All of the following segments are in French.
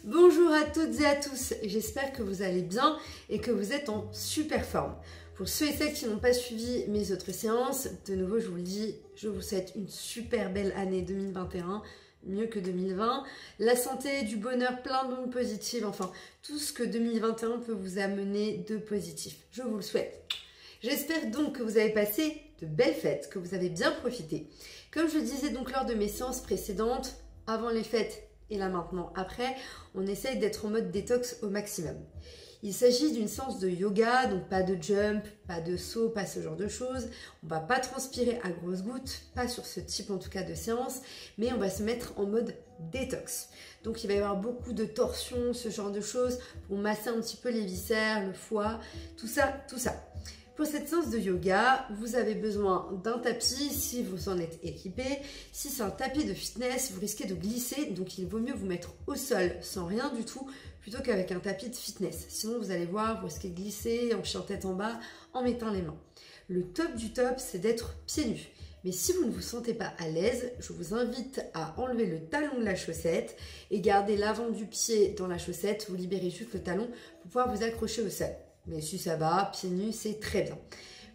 Bonjour à toutes et à tous, j'espère que vous allez bien et que vous êtes en super forme. Pour ceux et celles qui n'ont pas suivi mes autres séances, de nouveau je vous le dis, je vous souhaite une super belle année 2021, mieux que 2020. La santé, du bonheur, plein d'ondes positives, enfin tout ce que 2021 peut vous amener de positif. Je vous le souhaite. J'espère donc que vous avez passé de belles fêtes, que vous avez bien profité. Comme je le disais donc lors de mes séances précédentes, avant les fêtes et là maintenant après, on essaye d'être en mode détox au maximum. Il s'agit d'une séance de yoga, donc pas de jump, pas de saut, pas ce genre de choses. On va pas transpirer à grosses gouttes, pas sur ce type en tout cas de séance, mais on va se mettre en mode détox. Donc il va y avoir beaucoup de torsions, ce genre de choses, pour masser un petit peu les viscères, le foie, tout ça, tout ça. Pour cette séance de yoga, vous avez besoin d'un tapis si vous en êtes équipé. Si c'est un tapis de fitness, vous risquez de glisser, donc il vaut mieux vous mettre au sol sans rien du tout plutôt qu'avec un tapis de fitness. Sinon, vous allez voir, vous risquez de glisser en fichant tête en bas en mettant les mains. Le top du top, c'est d'être pieds nus. Mais si vous ne vous sentez pas à l'aise, je vous invite à enlever le talon de la chaussette et garder l'avant du pied dans la chaussette. Vous libérez juste le talon pour pouvoir vous accrocher au sol. Mais si ça va, pieds nus, c'est très bien.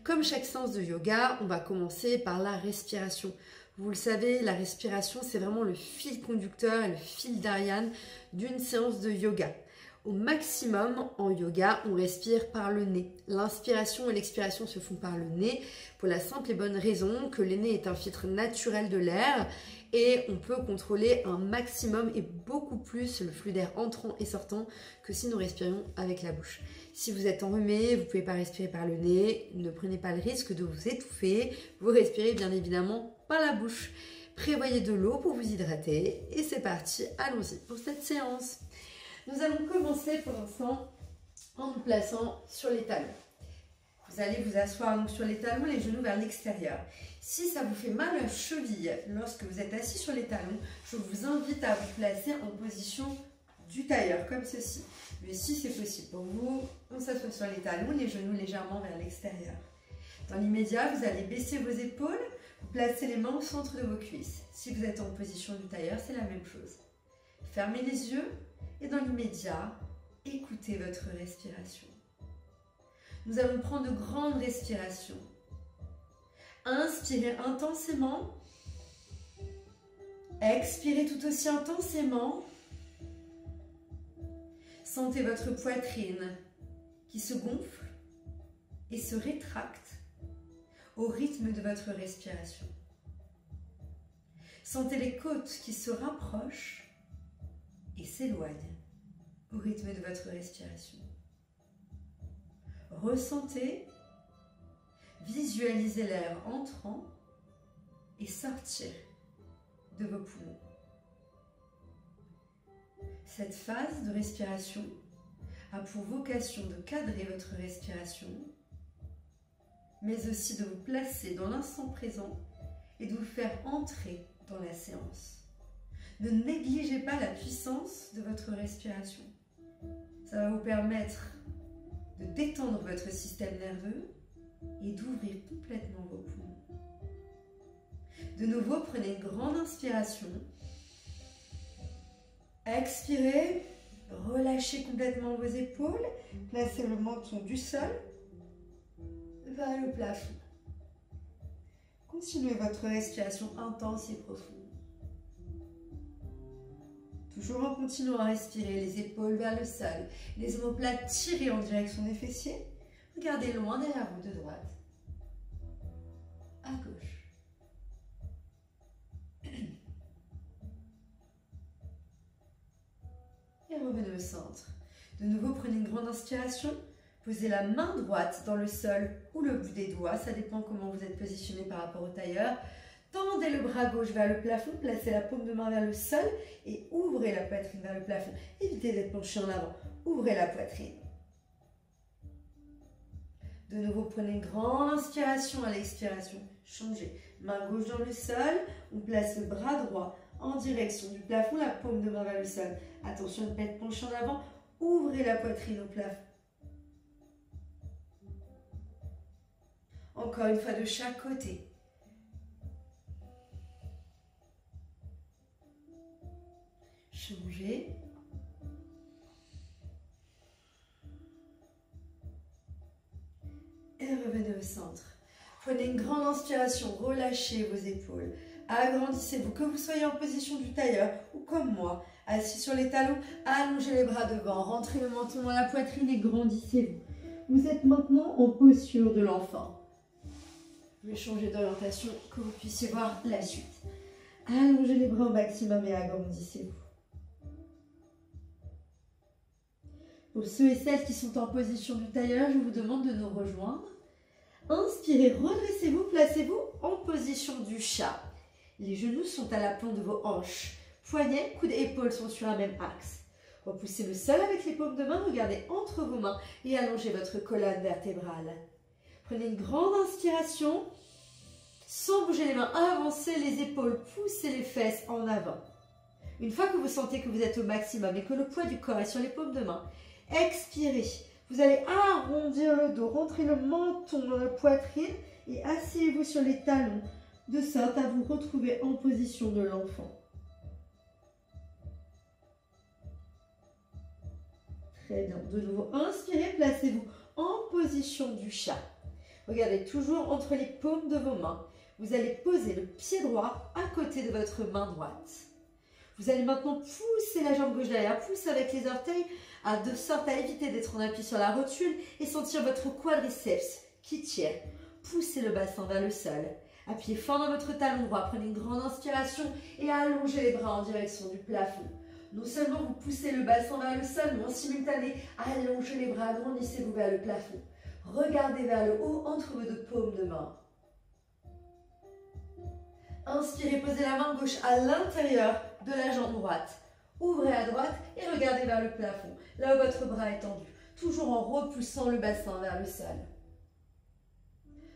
Comme chaque séance de yoga, on va commencer par la respiration. Vous le savez, la respiration, c'est vraiment le fil conducteur et le fil d'Ariane d'une séance de yoga. Au maximum, en yoga, on respire par le nez. L'inspiration et l'expiration se font par le nez pour la simple et bonne raison que le nez est un filtre naturel de l'air et on peut contrôler un maximum et beaucoup plus le flux d'air entrant et sortant que si nous respirions avec la bouche. Si vous êtes enrhumé, vous ne pouvez pas respirer par le nez, ne prenez pas le risque de vous étouffer, vous respirez bien évidemment par la bouche. Prévoyez de l'eau pour vous hydrater et c'est parti, allons-y pour cette séance. Nous allons commencer pour l'instant en nous plaçant sur les talons. Vous allez vous asseoir donc sur les talons, les genoux vers l'extérieur. Si ça vous fait mal à la cheville lorsque vous êtes assis sur les talons, je vous invite à vous placer en position du tailleur, comme ceci. Mais si c'est possible pour vous, on s'assoit sur les talons, les genoux légèrement vers l'extérieur. Dans l'immédiat, vous allez baisser vos épaules, placer les mains au centre de vos cuisses. Si vous êtes en position du tailleur, c'est la même chose. Fermez les yeux et dans l'immédiat, écoutez votre respiration. Nous allons prendre de grandes respirations. Inspirez intensément. Expirez tout aussi intensément. Sentez votre poitrine qui se gonfle et se rétracte au rythme de votre respiration. Sentez les côtes qui se rapprochent et s'éloignent au rythme de votre respiration. Ressentez, visualisez l'air entrant et sortir de vos poumons. Cette phase de respiration a pour vocation de cadrer votre respiration, mais aussi de vous placer dans l'instant présent et de vous faire entrer dans la séance. Ne négligez pas la puissance de votre respiration. Ça va vous permettre de détendre votre système nerveux et d'ouvrir complètement vos poumons. De nouveau, prenez une grande inspiration. Expirez, relâchez complètement vos épaules, placez le menton du sol vers le plafond. Continuez votre respiration intense et profonde. Toujours en continuant à respirer, les épaules vers le sol, les omoplates tirées en direction des fessiers. Regardez loin derrière vous, de droite à gauche. Et revenez au centre. De nouveau, prenez une grande inspiration. Posez la main droite dans le sol ou le bout des doigts. Ça dépend comment vous êtes positionné par rapport au tailleur. Tendez le bras gauche vers le plafond, placez la paume de main vers le sol et ouvrez la poitrine vers le plafond. Évitez d'être penché en avant, ouvrez la poitrine. De nouveau, prenez une grande inspiration à l'expiration. Changez. Main gauche dans le sol, on place le bras droit en direction du plafond, la paume de main vers le sol. Attention de ne pas être penché en avant, ouvrez la poitrine au plafond. Encore une fois de chaque côté. Changez. le centre. Prenez une grande inspiration, relâchez vos épaules. Agrandissez-vous, que vous soyez en position du tailleur ou comme moi, assis sur les talons, allongez les bras devant, rentrez le menton dans la poitrine et grandissez-vous. Vous êtes maintenant en posture de l'enfant. Je vais changer d'orientation, que vous puissiez voir la suite. Allongez les bras au maximum et agrandissez-vous. Pour ceux et celles qui sont en position du tailleur, je vous demande de nous rejoindre. Inspirez, redressez-vous, placez-vous en position du chat. Les genoux sont à l'aplomb de vos hanches. Poignets, coudes et épaules sont sur un même axe. Repoussez le sol avec les paumes de main, regardez entre vos mains et allongez votre colonne vertébrale. Prenez une grande inspiration. Sans bouger les mains, avancez les épaules, poussez les fesses en avant. Une fois que vous sentez que vous êtes au maximum et que le poids du corps est sur les paumes de main, expirez. Vous allez arrondir le dos, rentrez le menton dans la poitrine et asseyez-vous sur les talons de sorte à vous retrouver en position de l'enfant. Très bien. De nouveau, inspirez, placez-vous en position du chat. Regardez toujours entre les paumes de vos mains. Vous allez poser le pied droit à côté de votre main droite. Vous allez maintenant pousser la jambe gauche derrière, pousser avec les orteils, de sorte à éviter d'être en appui sur la rotule et sentir votre quadriceps qui tire. Poussez le bassin vers le sol. Appuyez fort dans votre talon droit, prenez une grande inspiration et allongez les bras en direction du plafond. Non seulement vous poussez le bassin vers le sol, mais en simultané, allongez les bras, agrandissez-vous vers le plafond. Regardez vers le haut entre vos deux paumes de main. Inspirez, posez la main gauche à l'intérieur de la jambe droite. Ouvrez à droite et regardez vers le plafond, là où votre bras est tendu, toujours en repoussant le bassin vers le sol.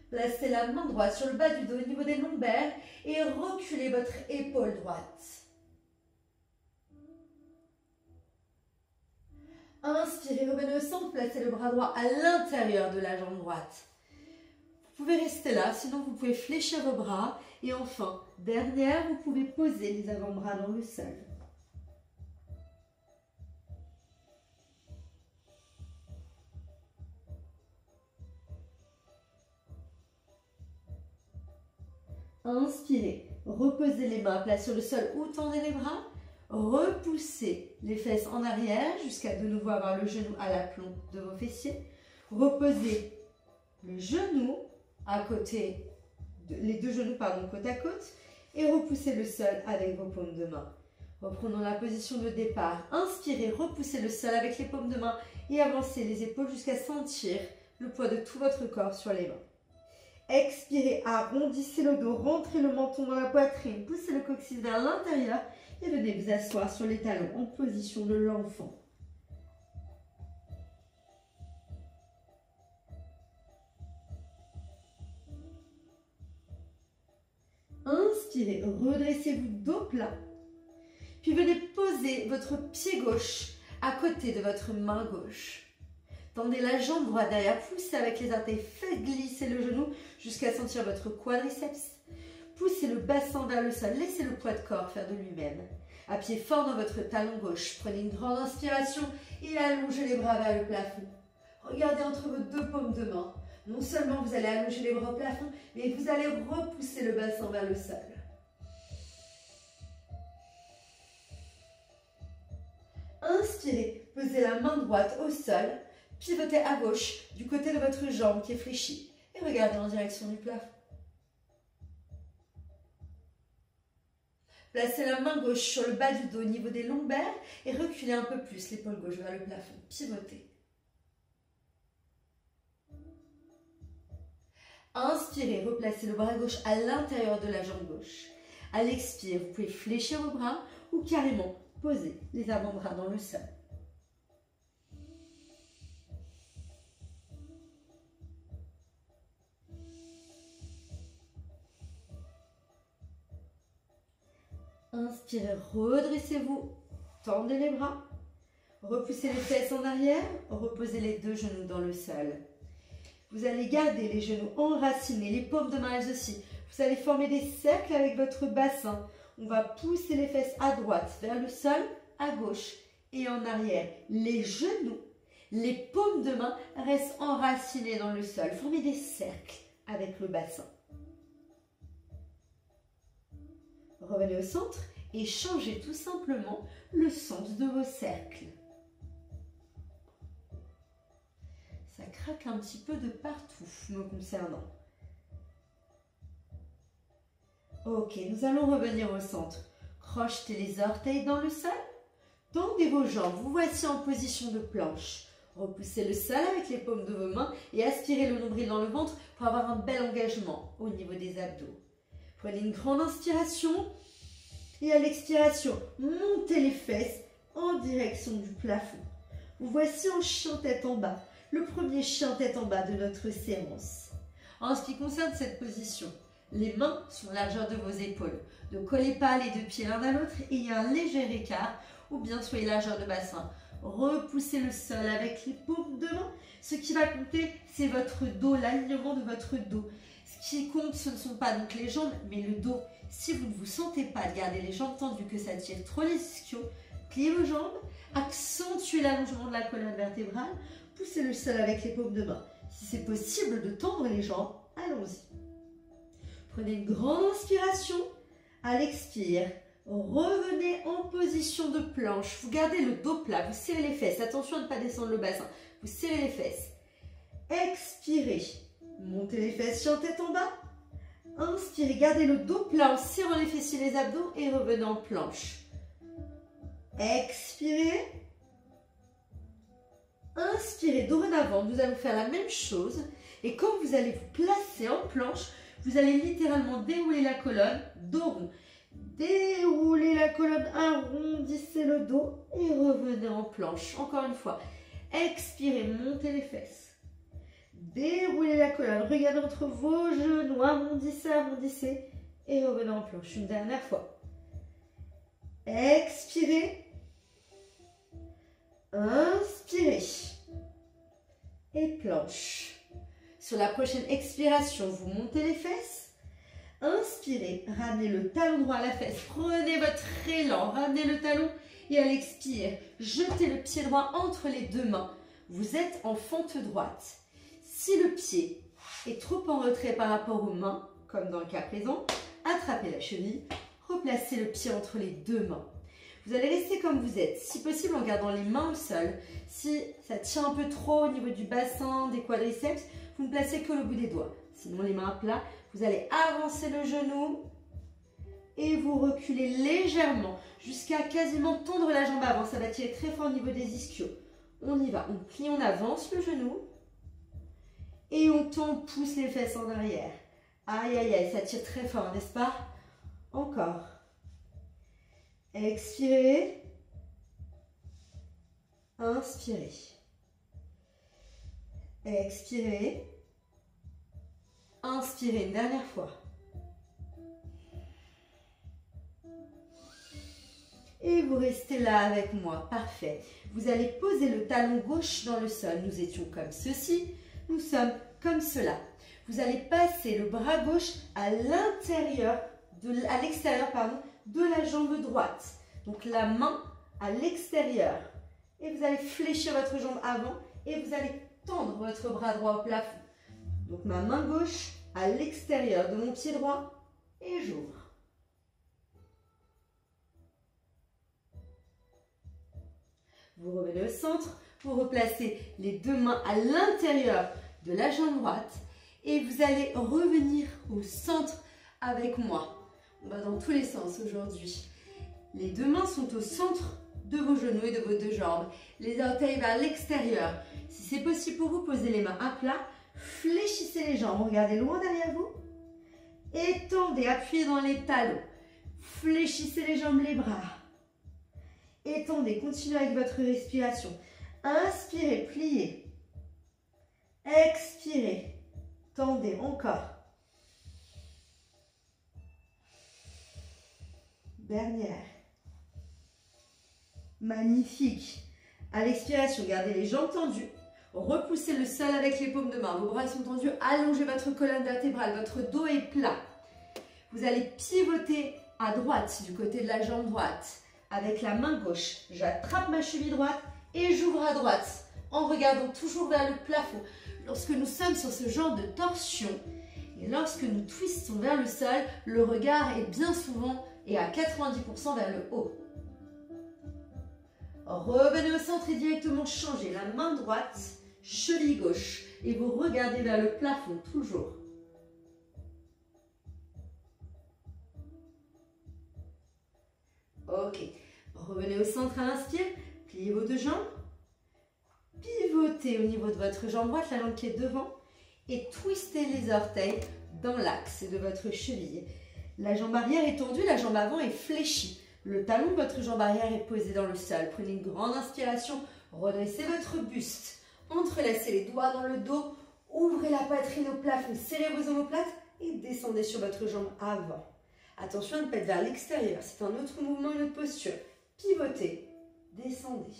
Placez la main droite sur le bas du dos au niveau des lombaires et reculez votre épaule droite. Inspirez, revenez au centre, placez le bras droit à l'intérieur de la jambe droite. Vous pouvez rester là, sinon vous pouvez fléchir vos bras. Et enfin, dernière, vous pouvez poser les avant-bras dans le sol. Inspirez, reposez les mains à plat sur le sol ou tendez les bras. Repoussez les fesses en arrière jusqu'à de nouveau avoir le genou à l'aplomb de vos fessiers. Reposez le genou à côté, les deux genoux côte à côte et repoussez le sol avec vos paumes de main. Reprenons la position de départ. Inspirez, repoussez le sol avec les paumes de main et avancez les épaules jusqu'à sentir le poids de tout votre corps sur les mains. Expirez, arrondissez le dos, rentrez le menton dans la poitrine, poussez le coccyx vers l'intérieur et venez vous asseoir sur les talons en position de l'enfant. Inspirez, redressez-vous dos plat. Puis venez poser votre pied gauche à côté de votre main gauche. Tendez la jambe droite derrière, poussez avec les orteils, faites glisser le genou jusqu'à sentir votre quadriceps. Poussez le bassin vers le sol, laissez le poids de corps faire de lui-même. Appuyez fort dans votre talon gauche, prenez une grande inspiration et allongez les bras vers le plafond. Regardez entre vos deux paumes de main. Non seulement vous allez allonger les bras au plafond, mais vous allez repousser le bassin vers le sol. Inspirez, posez la main droite au sol, pivotez à gauche du côté de votre jambe qui est fléchie et regardez en direction du plafond. Placez la main gauche sur le bas du dos au niveau des lombaires et reculez un peu plus l'épaule gauche vers le plafond. Pivotez. Inspirez, replacez le bras gauche à l'intérieur de la jambe gauche. À l'expire, vous pouvez fléchir vos bras ou carrément poser les avant-bras dans le sol. Inspirez, redressez-vous, tendez les bras, repoussez les fesses en arrière, reposez les deux genoux dans le sol. Vous allez garder les genoux enracinés, les paumes de main elles aussi. Vous allez former des cercles avec votre bassin. On va pousser les fesses à droite vers le sol, à gauche et en arrière. Les genoux Les paumes de main restent enracinées dans le sol. Formez des cercles avec le bassin. Revenez au centre et changez tout simplement le sens de vos cercles. Ça craque un petit peu de partout me concernant. Ok, nous allons revenir au centre. Crochetez les orteils dans le sol. Tendez vos jambes. Vous voici en position de planche. Repoussez le sol avec les paumes de vos mains et aspirez le nombril dans le ventre pour avoir un bel engagement au niveau des abdos. Prenez une grande inspiration et à l'expiration, montez les fesses en direction du plafond. Vous voici en chien tête en bas, le premier chien tête en bas de notre séance. En ce qui concerne cette position, les mains sont la largeur de vos épaules. Ne collez pas les deux pieds l'un à l'autre et il y a un léger écart ou bien soyez largeur de bassin. Repoussez le sol avec les paumes de main. Ce qui va compter, c'est votre dos, l'alignement de votre dos. Ce qui compte, ce ne sont pas donc les jambes, mais le dos. Si vous ne vous sentez pas de garder les jambes tendues, que ça tire trop les ischios, pliez vos jambes, accentuez l'allongement de la colonne vertébrale, poussez le sol avec les paumes de main. Si c'est possible de tendre les jambes, allons-y. Prenez une grande inspiration. À l'expire, revenez en position de planche. Vous gardez le dos plat, vous serrez les fesses. Attention à ne pas descendre le bassin. Vous serrez les fesses. Expirez. Montez les fesses, chien tête en bas. Inspirez, gardez le dos plat en serrant les fessiers et les abdos et revenez en planche. Expirez. Inspirez. Dorénavant, nous allons faire la même chose. Et quand vous allez vous placer en planche, vous allez littéralement dérouler la colonne, dos rond. Déroulez la colonne, arrondissez le dos et revenez en planche. Encore une fois, expirez, montez les fesses. Déroulez la colonne, regardez entre vos genoux, arrondissez, arrondissez et revenez en planche. Une dernière fois. Expirez. Inspirez. Et planche. Sur la prochaine expiration, vous montez les fesses. Inspirez, ramenez le talon droit à la fesse. Prenez votre élan, ramenez le talon et à l'expire, jetez le pied droit entre les deux mains. Vous êtes en fente droite. Si le pied est trop en retrait par rapport aux mains, comme dans le cas présent, attrapez la cheville, replacez le pied entre les deux mains. Vous allez rester comme vous êtes, si possible en gardant les mains au sol. Si ça tient un peu trop au niveau du bassin, des quadriceps, vous ne placez que le bout des doigts. Sinon, les mains à plat, vous allez avancer le genou et vous reculez légèrement jusqu'à quasiment tendre la jambe avant. Ça va tirer très fort au niveau des ischios. On y va, on plie, on avance le genou et on tend, pousse les fesses en arrière. Aïe, aïe, aïe, ça tire très fort, n'est-ce pas? Encore. Expirez. Inspirez. Expirez. Inspirez une dernière fois. Et vous restez là avec moi. Parfait. Vous allez poser le talon gauche dans le sol. Nous étions comme ceci. Nous sommes comme cela. Vous allez passer le bras gauche à l'extérieur de la jambe droite. Donc la main à l'extérieur. Et vous allez fléchir votre jambe avant et vous allez tendre votre bras droit au plafond. Donc ma main gauche à l'extérieur de mon pied droit et j'ouvre. Vous revenez au centre, vous replacez les deux mains à l'intérieur de la jambe droite et vous allez revenir au centre avec moi. On va dans tous les sens aujourd'hui. Les deux mains sont au centre de vos genoux et de vos deux jambes. Les orteils vers l'extérieur. Si c'est possible pour vous, posez les mains à plat. Fléchissez les jambes. Regardez loin derrière vous. Étendez, appuyez dans les talons. Fléchissez les jambes, les bras. Étendez, continuez avec votre respiration. Inspirez, pliez. Expirez. Tendez, encore. Dernière. Magnifique. À l'expiration, gardez les jambes tendues. Repoussez le sol avec les paumes de main. Vos bras sont tendus. Allongez votre colonne vertébrale. Votre dos est plat. Vous allez pivoter à droite du côté de la jambe droite. Avec la main gauche, j'attrape ma cheville droite et j'ouvre à droite en regardant toujours vers le plafond. Lorsque nous sommes sur ce genre de torsion, et lorsque nous twistons vers le sol, le regard est bien souvent et à 90% vers le haut. Revenez au centre et directement changez la main droite, cheville gauche, et vous regardez vers le plafond toujours. Ok, revenez au centre à l'inspire, pliez vos deux jambes, pivotez au niveau de votre jambe droite, la jambe qui est devant, et twistez les orteils dans l'axe de votre cheville. La jambe arrière est tendue, la jambe avant est fléchie. Le talon de votre jambe arrière est posé dans le sol. Prenez une grande inspiration, redressez votre buste, entrelacez les doigts dans le dos, ouvrez la poitrine au plafond, serrez vos omoplates et descendez sur votre jambe avant. Attention à ne pas être vers l'extérieur, c'est un autre mouvement, une autre posture. Pivotez, descendez.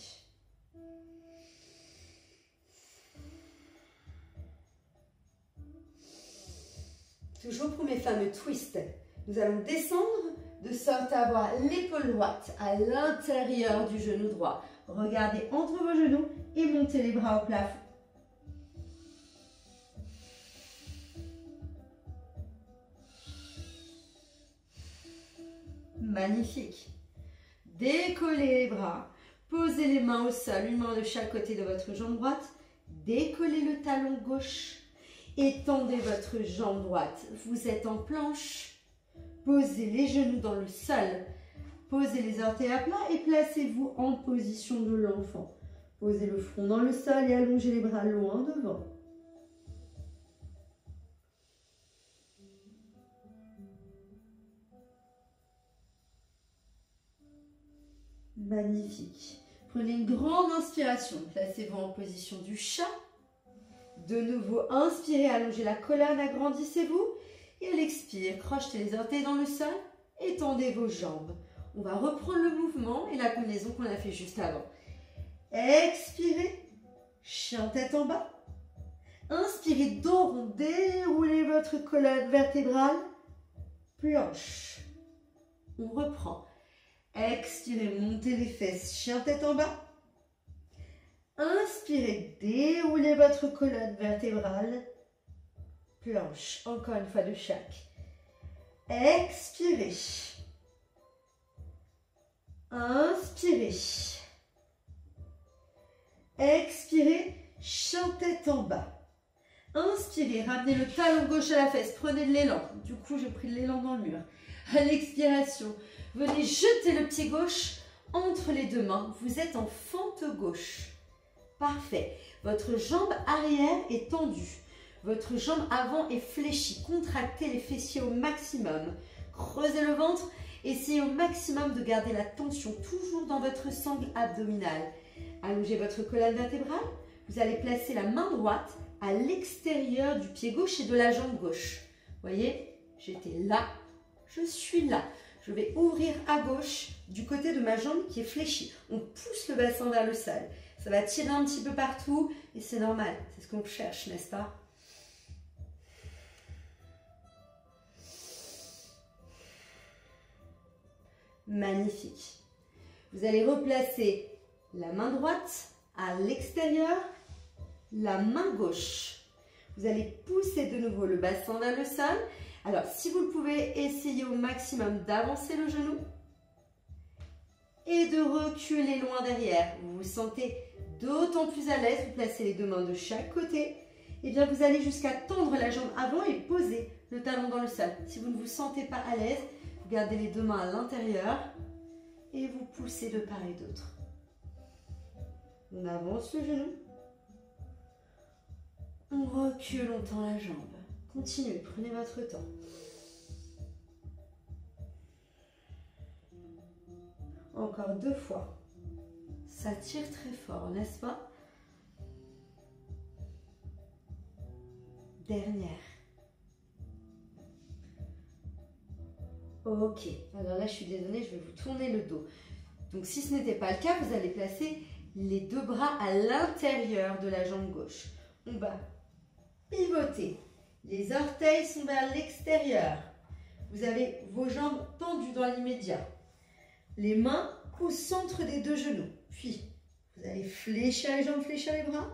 Toujours pour mes fameux twists, nous allons descendre de sorte à avoir l'épaule droite à l'intérieur du genou droit. Regardez entre vos genoux et montez les bras au plafond. Magnifique. Décollez les bras, posez les mains au sol, une main de chaque côté de votre jambe droite. Décollez le talon gauche. Étendez votre jambe droite. Vous êtes en planche. Posez les genoux dans le sol. Posez les orteils à plat et placez-vous en position de l'enfant. Posez le front dans le sol et allongez les bras loin devant. Magnifique. Prenez une grande inspiration. Placez-vous en position du chat. De nouveau, inspirez, allongez la colonne, agrandissez-vous. Et à l'expire, crochetez les orteils dans le sol, étendez vos jambes. On va reprendre le mouvement et la combinaison qu'on a fait juste avant. Expirez, chien tête en bas. Inspirez, dos rond, déroulez votre colonne vertébrale, planche. On reprend. Expirez, montez les fesses, chien tête en bas. Inspirez, déroulez votre colonne vertébrale, planche. Encore une fois de chaque. Expirez. Inspirez. Expirez, chien tête en bas. Inspirez, ramenez le talon gauche à la fesse, prenez de l'élan. Du coup, je pris de l'élan dans le mur. À l'expiration, venez jeter le pied gauche entre les deux mains. Vous êtes en fente gauche. Parfait. Votre jambe arrière est tendue. Votre jambe avant est fléchie. Contractez les fessiers au maximum. Creusez le ventre. Essayez au maximum de garder la tension toujours dans votre sangle abdominale. Allongez votre colonne vertébrale. Vous allez placer la main droite à l'extérieur du pied gauche et de la jambe gauche. Voyez, j'étais là, je suis là. Je vais ouvrir à gauche du côté de ma jambe qui est fléchie. On pousse le bassin vers le sol. Ça va tirer un petit peu partout et c'est normal. C'est ce qu'on cherche, n'est-ce pas? Magnifique. Vous allez replacer la main droite à l'extérieur, la main gauche. Vous allez pousser de nouveau le bassin vers le sol. Alors, si vous le pouvez, essayez au maximum d'avancer le genou et de reculer loin derrière. Vous vous sentez d'autant plus à l'aise, vous placez les deux mains de chaque côté. Et bien, vous allez jusqu'à tendre la jambe avant et poser le talon dans le sol. Si vous ne vous sentez pas à l'aise, vous gardez les deux mains à l'intérieur et vous poussez de part et d'autre. On avance le genou. On recule, on tend la jambe. Continuez, prenez votre temps. Encore 2 fois. Ça tire très fort, n'est-ce pas? Dernière. Ok, alors là je suis désolée, je vais vous tourner le dos. Donc si ce n'était pas le cas, vous allez placer les deux bras à l'intérieur de la jambe gauche. On va pivoter. Les orteils sont vers l'extérieur. Vous avez vos jambes tendues dans l'immédiat. Les mains au centre des deux genoux. Puis, Vous allez fléchir les jambes, fléchir les bras.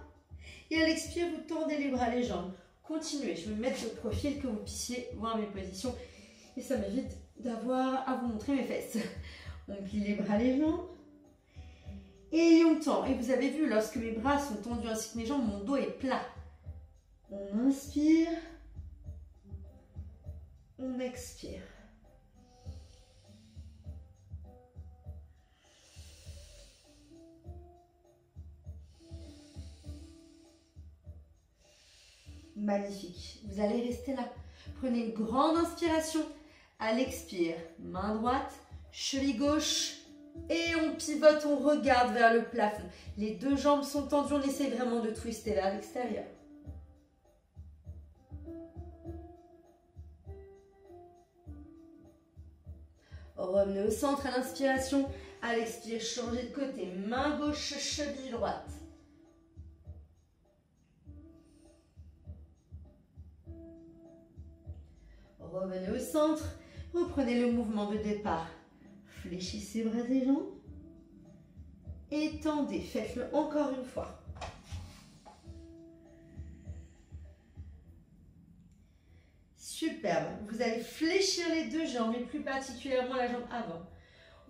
Et à l'expire, vous tendez les bras, les jambes. Continuez, je vais me mettre de profil que vous puissiez voir mes positions. Et ça m'évite d'avoir à vous montrer mes fesses. On plie les bras, les jambes. Et on tend. Et vous avez vu, lorsque mes bras sont tendus ainsi que mes jambes, mon dos est plat. On inspire. On expire. Magnifique. Vous allez rester là. Prenez une grande inspiration. À l'expire, main droite, cheville gauche. Et on pivote, on regarde vers le plafond. Les deux jambes sont tendues, on essaie vraiment de twister vers l'extérieur. Revenez au centre à l'inspiration. À l'expire, changez de côté. Main gauche, cheville droite. Revenez au centre. Reprenez le mouvement de départ. Fléchissez bras et jambes. Étendez. Faites-le encore une fois. Superbe. Vous allez fléchir les deux jambes, et plus particulièrement la jambe avant.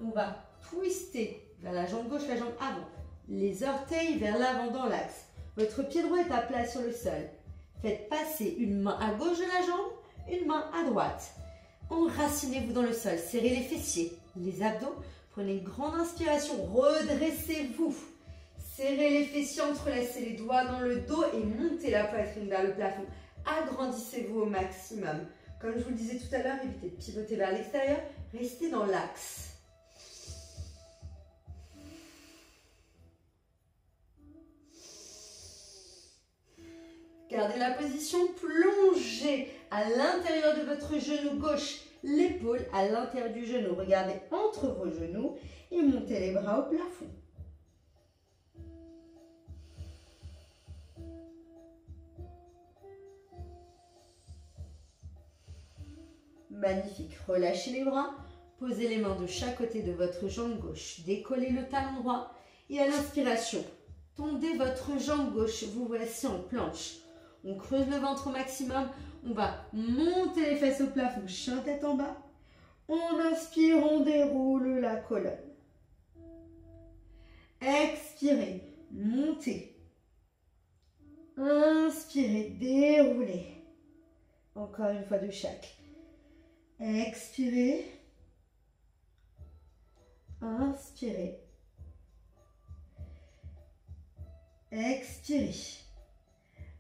On va twister vers la jambe gauche, la jambe avant. Les orteils vers l'avant dans l'axe. Votre pied droit est à plat sur le sol. Faites passer une main à gauche de la jambe, une main à droite. Enracinez-vous dans le sol. Serrez les fessiers, les abdos. Prenez une grande inspiration. Redressez-vous. Serrez les fessiers, entrelacez les doigts dans le dos et montez la poitrine vers le plafond. Agrandissez-vous au maximum. Comme je vous le disais tout à l'heure, évitez de pivoter vers l'extérieur. Restez dans l'axe. Gardez la position plongée à l'intérieur de votre genou gauche. L'épaule à l'intérieur du genou. Regardez entre vos genoux et montez les bras au plafond. Magnifique. Relâchez les bras. Posez les mains de chaque côté de votre jambe gauche. Décollez le talon droit. Et à l'inspiration, tendez votre jambe gauche. Vous voici en planche. On creuse le ventre au maximum. On va monter les fesses au plafond. Chien tête en bas. On inspire, on déroule la colonne. Expirez. Montez. Inspirez. Déroulez. Encore une fois de chaque. Expirez. Inspirez. Expirez.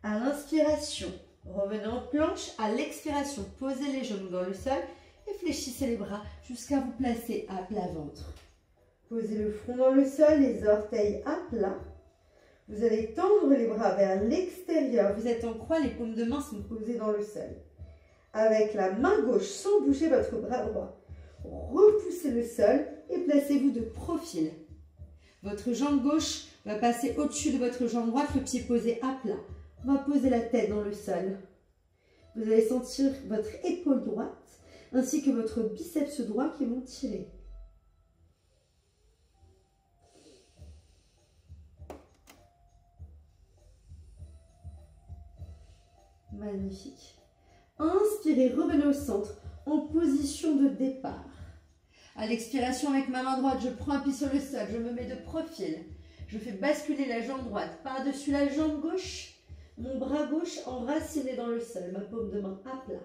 À l'inspiration, revenez en planche. À l'expiration, posez les genoux dans le sol et fléchissez les bras jusqu'à vous placer à plat ventre. Posez le front dans le sol, les orteils à plat. Vous allez tendre les bras vers l'extérieur. Vous êtes en croix, les paumes de main sont posées dans le sol. Avec la main gauche, sans bouger votre bras droit, repoussez le sol et placez-vous de profil. Votre jambe gauche va passer au-dessus de votre jambe droite, le pied posé à plat. On va poser la tête dans le sol. Vous allez sentir votre épaule droite ainsi que votre biceps droit qui vont tirer. Magnifique. Inspirez, revenez au centre en position de départ. À l'expiration, avec ma main droite, je prends un pied sur le sol, je me mets de profil. Je fais basculer la jambe droite par-dessus la jambe gauche. Mon bras gauche enraciné dans le sol, ma paume de main à plat.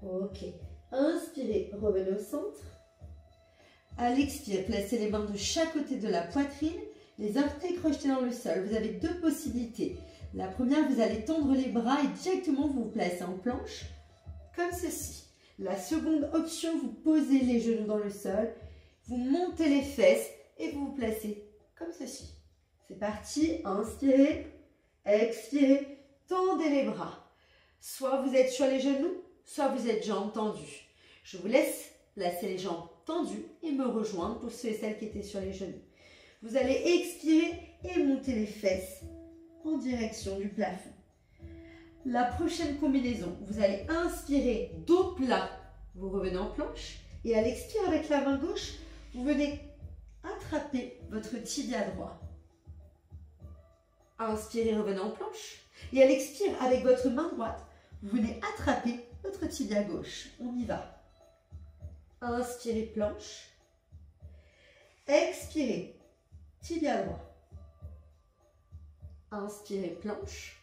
Ok. Inspirez, revenez au centre. À l'expire, placez les mains de chaque côté de la poitrine, les orteils crochetés dans le sol. Vous avez deux possibilités. La première, vous allez tendre les bras et directement vous placez en planche, comme ceci. La seconde option, vous posez les genoux dans le sol, vous montez les fesses et vous vous placez comme ceci. C'est parti, inspirez, expirez, tendez les bras. Soit vous êtes sur les genoux, soit vous êtes jambes tendues. Je vous laisse placer les jambes tendues et me rejoindre pour ceux et celles qui étaient sur les genoux. Vous allez expirer et monter les fesses en direction du plafond. La prochaine combinaison, vous allez inspirer dos plat, vous revenez en planche et à l'expire avec la main gauche, vous venez attraper votre tibia droit. Inspirez, revenez en planche et à l'expire avec votre main droite, vous venez attraper votre tibia gauche. On y va. Inspirez, planche. Expirez, tibia droit. Inspirez, planche.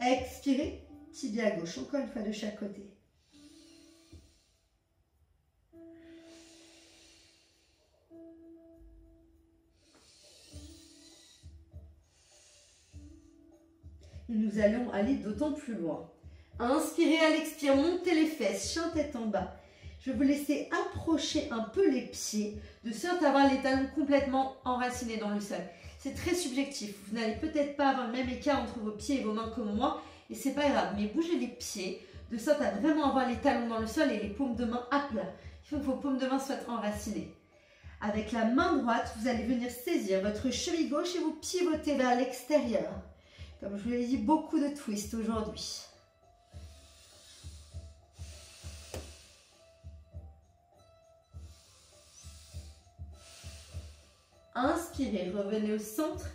Expirez, tibia gauche. Encore une fois de chaque côté. Et nous allons aller d'autant plus loin. Inspirez à l'expire, montez les fesses, chien tête en bas. Je vais vous laisser approcher un peu les pieds, de sorte à avoir les talons complètement enracinés dans le sol. C'est très subjectif. Vous n'allez peut-être pas avoir le même écart entre vos pieds et vos mains comme moi, et c'est pas grave. Mais bougez les pieds, de sorte à vraiment avoir les talons dans le sol et les paumes de main à plat. Il faut que vos paumes de main soient enracinées. Avec la main droite, vous allez venir saisir votre cheville gauche et vous pivoter vers l'extérieur. Comme je vous l'ai dit, beaucoup de twists aujourd'hui. Inspirez, revenez au centre.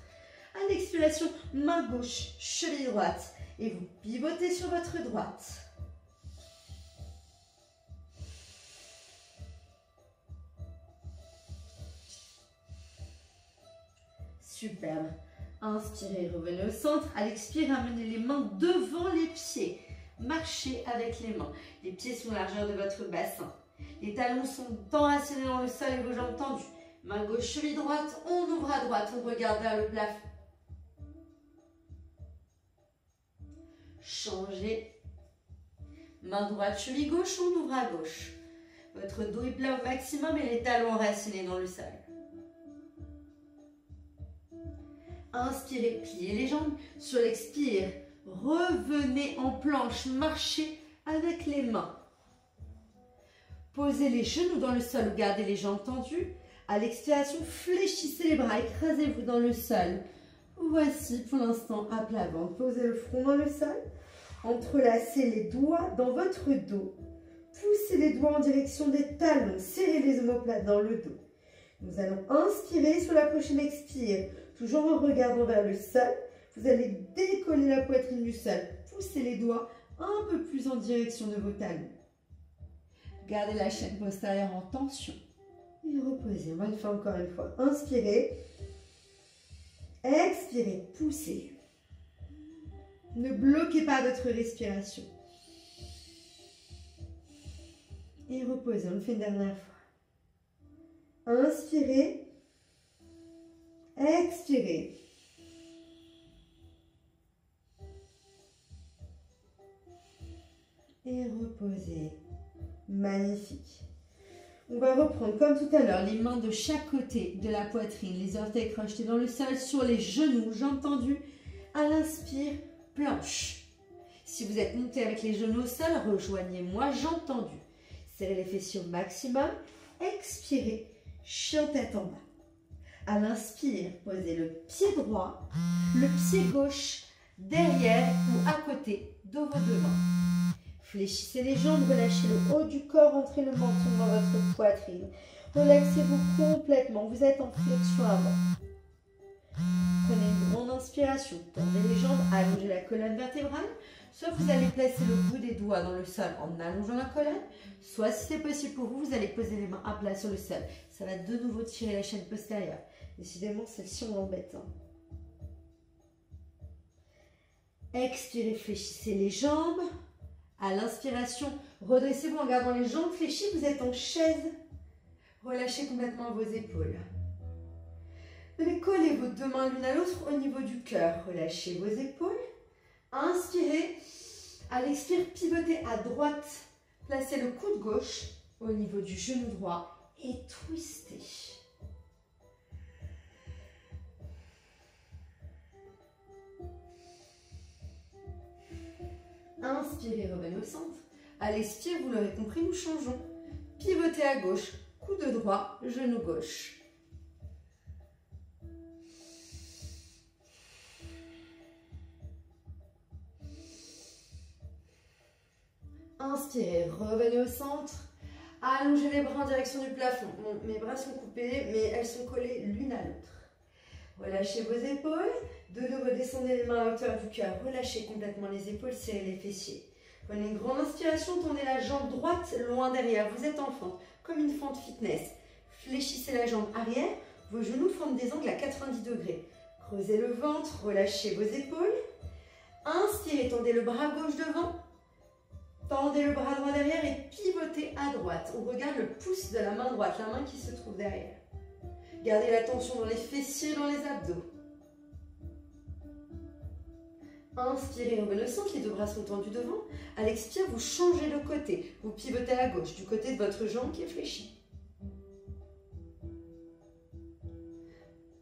À l'expiration, main gauche, cheville droite. Et vous pivotez sur votre droite. Superbe. Inspirez, revenez au centre. À l'expire, amenez les mains devant les pieds. Marchez avec les mains. Les pieds sont largeur de votre bassin. Les talons sont enracinés dans le sol et vos jambes tendues. Main gauche, cheville droite. On ouvre à droite. On regarde vers le plafond. Changez. Main droite, cheville gauche. On ouvre à gauche. Votre dos est plat au maximum et les talons enracinés dans le sol. Inspirez, pliez les jambes. Sur l'expire, revenez en planche, marchez avec les mains. Posez les genoux dans le sol ou gardez les jambes tendues. À l'expiration, fléchissez les bras, écrasez-vous dans le sol. Voici pour l'instant à plat ventre. Posez le front dans le sol. Entrelacez les doigts dans votre dos. Poussez les doigts en direction des talons. Serrez les omoplates dans le dos. Nous allons inspirer sur la prochaine expire. Toujours en regardant vers le sol, vous allez décoller la poitrine du sol. Poussez les doigts un peu plus en direction de vos talons. Gardez la chaîne postérieure en tension. Et reposez. On va le faire encore une fois. Inspirez. Expirez. Poussez. Ne bloquez pas votre respiration. Et reposez. On le fait une dernière fois. Inspirez. Expirez. Et reposez. Magnifique. On va reprendre comme tout à l'heure les mains de chaque côté de la poitrine, les orteils crochetés dans le sol, sur les genoux, jambes tendues. À l'inspire, planche. Si vous êtes monté avec les genoux au sol, rejoignez-moi, jambes tendues. Serrez les fessiers au maximum. Expirez, chien tête en bas. À l'inspire, posez le pied droit, le pied gauche derrière ou à côté de vos deux mains. Fléchissez les jambes, relâchez le haut du corps, entrez le menton dans votre poitrine. Relaxez-vous complètement, vous êtes en flexion avant. Prenez une grande inspiration, tendez les jambes, allongez la colonne vertébrale. Soit vous allez placer le bout des doigts dans le sol en allongeant la colonne, soit si c'est possible pour vous, vous allez poser les mains à plat sur le sol. Ça va de nouveau tirer la chaîne postérieure. Décidément, celle-ci, on l'embête. Expirez, fléchissez les jambes. À l'inspiration, redressez-vous en gardant les jambes fléchies. Vous êtes en chaise. Relâchez complètement vos épaules. Venez coller vos deux mains l'une à l'autre au niveau du cœur. Relâchez vos épaules. Inspirez. À l'expire, pivotez à droite. Placez le coude gauche au niveau du genou droit et twistez. Inspirez, revenez au centre. À l'expire, vous l'aurez compris, nous changeons. Pivotez à gauche, coude droit, genou gauche. Inspirez, revenez au centre. Allongez les bras en direction du plafond. Bon, mes bras sont coupés, mais elles sont collées l'une à l'autre. Relâchez vos épaules. De nouveau, descendez les mains à hauteur du cœur. Relâchez complètement les épaules, serrez les fessiers. Prenez une grande inspiration, tournez la jambe droite loin derrière. Vous êtes en fente, comme une fente fitness. Fléchissez la jambe arrière. Vos genoux forment des angles à 90 degrés. Creusez le ventre, relâchez vos épaules. Inspirez, tendez le bras gauche devant. Tendez le bras droit derrière et pivotez à droite. On regarde le pouce de la main droite, la main qui se trouve derrière. Gardez la tension dans les fessiers, dans les abdos. Inspirez, revenez au centre, les deux bras sont tendus devant. À l'expire, vous changez de côté. Vous pivotez à gauche, du côté de votre jambe qui est fléchie.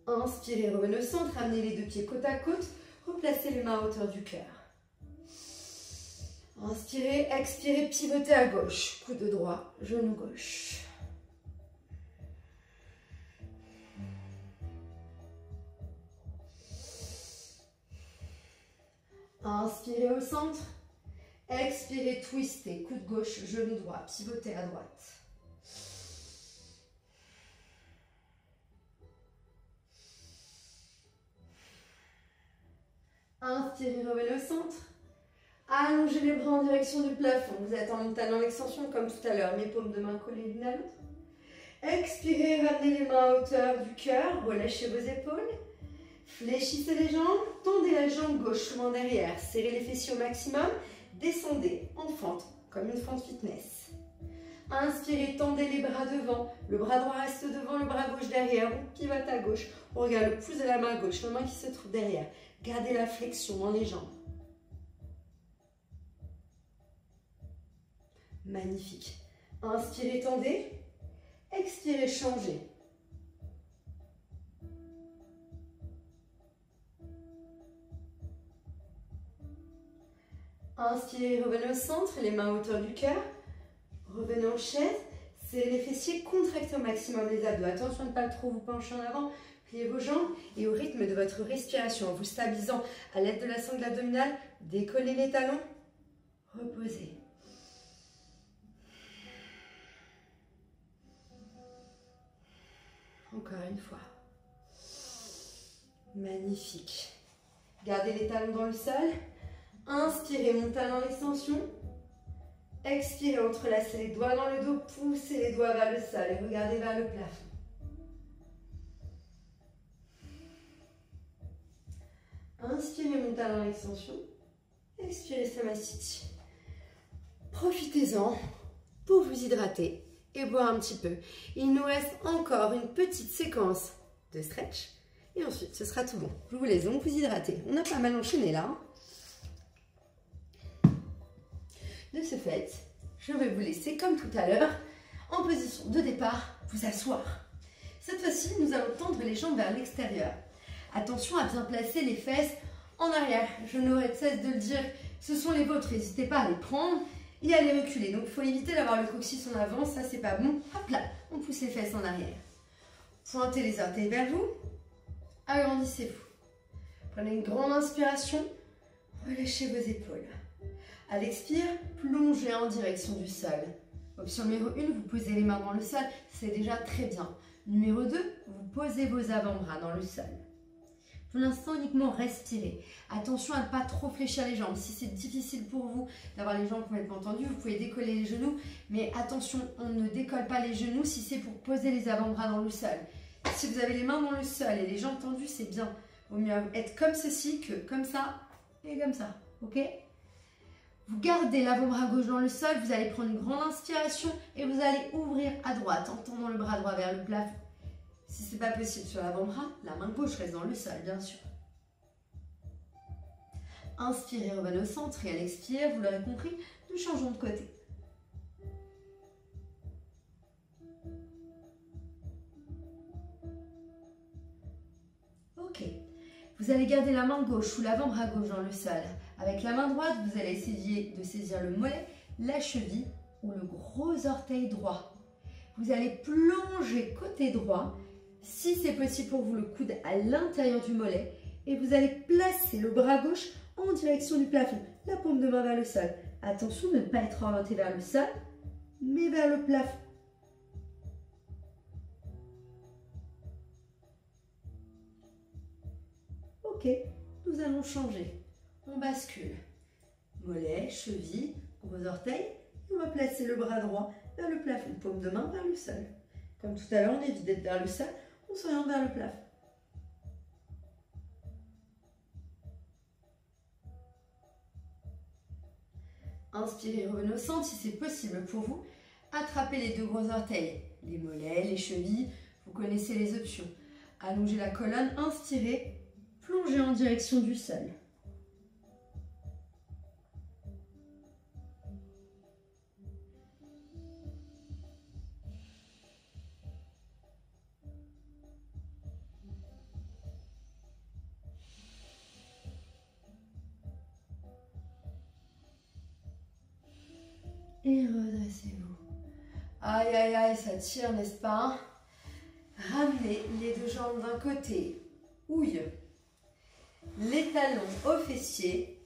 Inspirez, revenez au centre, ramenez les deux pieds côte à côte. Replacez les mains à hauteur du cœur. Inspirez, expirez, pivotez à gauche. Coude droit, genou gauche. Inspirez au centre. Expirez, twistez. Coude gauche, genou droit. Pivotez à droite. Inspirez, revenez au centre. Allongez les bras en direction du plafond. Vous êtes en montagne en extension comme tout à l'heure. Mes paumes de main collées l'une à l'autre. Expirez, ramenez les mains à hauteur du cœur. Relâchez vos épaules. Fléchissez les jambes. Tendez la jambe gauche loin derrière. Serrez les fessiers au maximum. Descendez en fente, comme une fente fitness. Inspirez, tendez les bras devant. Le bras droit reste devant, le bras gauche derrière. On pivote à gauche. On regarde le pouce de la main gauche, la main qui se trouve derrière. Gardez la flexion dans les jambes. Magnifique. Inspirez, tendez. Expirez, changez. Inspirez, revenez au centre, les mains à hauteur du cœur. Revenez en chaise. Serrez les fessiers, contractez au maximum les abdos. Attention de ne pas trop vous pencher en avant. Pliez vos jambes et au rythme de votre respiration, en vous stabilisant à l'aide de la sangle abdominale, décollez les talons. Reposez. Encore une fois. Magnifique. Gardez les talons dans le sol. Inspirez, montez en extension. Expirez, entrelacez les doigts dans le dos. Poussez les doigts vers le sol et regardez vers le plafond. Inspirez, montez en extension. Expirez, Samasthiti. Profitez-en pour vous hydrater et boire un petit peu. Il nous reste encore une petite séquence de stretch et ensuite ce sera tout bon. Je vous laisse donc vous hydrater. On a pas mal enchaîné là. De ce fait, je vais vous laisser comme tout à l'heure en position de départ, vous asseoir. Cette fois-ci, nous allons tendre les jambes vers l'extérieur. Attention à bien placer les fesses en arrière. Je n'aurai de cesse de le dire, ce sont les vôtres. N'hésitez pas à les prendre et à les reculer. Donc, il faut éviter d'avoir le coccyx en avant, ça c'est pas bon. Hop là, on pousse les fesses en arrière. Pointez les orteils vers vous, agrandissez-vous. Prenez une grande inspiration, relâchez vos épaules. À l'expire, plongez en direction du sol. Option numéro 1, vous posez les mains dans le sol, c'est déjà très bien. Numéro 2, vous posez vos avant-bras dans le sol. Pour l'instant, uniquement respirez. Attention à ne pas trop fléchir les jambes. Si c'est difficile pour vous d'avoir les jambes complètement tendues, vous pouvez décoller les genoux. Mais attention, on ne décolle pas les genoux si c'est pour poser les avant-bras dans le sol. Si vous avez les mains dans le sol et les jambes tendues, c'est bien. Il vaut mieux être comme ceci que comme ça et comme ça. Ok ? Vous gardez l'avant-bras gauche dans le sol. Vous allez prendre une grande inspiration et vous allez ouvrir à droite en tendant le bras droit vers le plafond. Si ce n'est pas possible sur l'avant-bras, la main gauche reste dans le sol, bien sûr. Inspirez, revenez au centre et à l'expire, vous l'aurez compris, nous changeons de côté. Ok. Vous allez garder la main gauche ou l'avant-bras gauche dans le sol. Avec la main droite, vous allez essayer de saisir le mollet, la cheville ou le gros orteil droit. Vous allez plonger côté droit. Si c'est possible pour vous, le coude à l'intérieur du mollet. Et vous allez placer le bras gauche en direction du plafond. La paume de main vers le sol. Attention de ne pas être orienté vers le sol, mais vers le plafond. Ok, nous allons changer. On bascule. Mollet, cheville, gros orteil. Et on va placer le bras droit vers le plafond, paume de main vers le sol. Comme tout à l'heure, on évite d'être vers le sol, on s'oriente vers le plafond. Inspirez, revenez au centre si c'est possible pour vous. Attrapez les 2 gros orteils, les mollets, les chevilles, vous connaissez les options. Allongez la colonne, inspirez, plongez en direction du sol. Et redressez-vous. Aïe, aïe, aïe, ça tire, n'est-ce pas? Ramenez les 2 jambes d'un côté. Ouille. Les talons aux fessiers.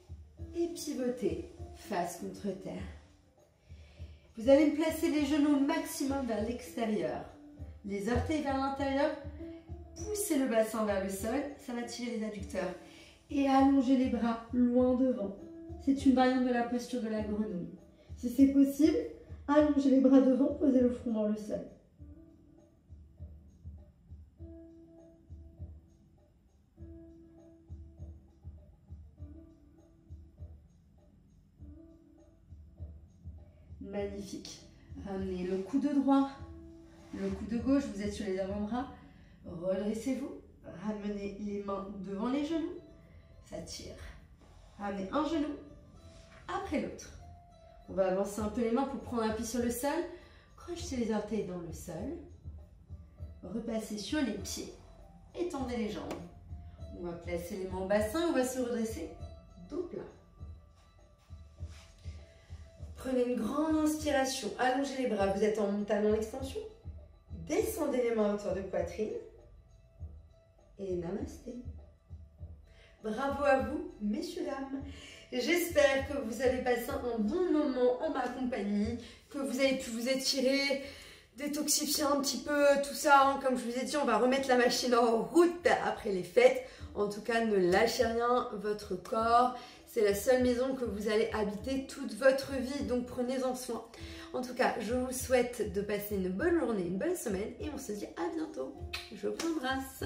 Et pivotez face contre terre. Vous allez placer les genoux au maximum vers l'extérieur. Les orteils vers l'intérieur. Poussez le bassin vers le sol. Ça va tirer les adducteurs. Et allongez les bras loin devant. C'est une variante de la posture de la grenouille. Si c'est possible, allongez les bras devant, posez le front dans le sol. Magnifique. Ramenez le coude droit, le coude gauche, vous êtes sur les avant-bras. Redressez-vous. Ramenez les mains devant les genoux. Ça tire. Ramenez un genou après l'autre. On va avancer un peu les mains pour prendre appui sur le sol. Crochetez les orteils dans le sol. Repassez sur les pieds. Étendez les jambes. On va placer les mains au bassin. On va se redresser. Dos plat. Prenez une grande inspiration. Allongez les bras. Vous êtes en talon extension. Descendez les mains à hauteur de poitrine. Et namasté. Bravo à vous, messieurs, dames. J'espère que vous avez passé un bon moment en ma compagnie, que vous avez pu vous étirer, détoxifier un petit peu, tout ça. Comme je vous ai dit, on va remettre la machine en route après les fêtes. En tout cas, ne lâchez rien, votre corps, c'est la seule maison que vous allez habiter toute votre vie, donc prenez-en soin. En tout cas, je vous souhaite de passer une bonne journée, une bonne semaine et on se dit à bientôt. Je vous embrasse.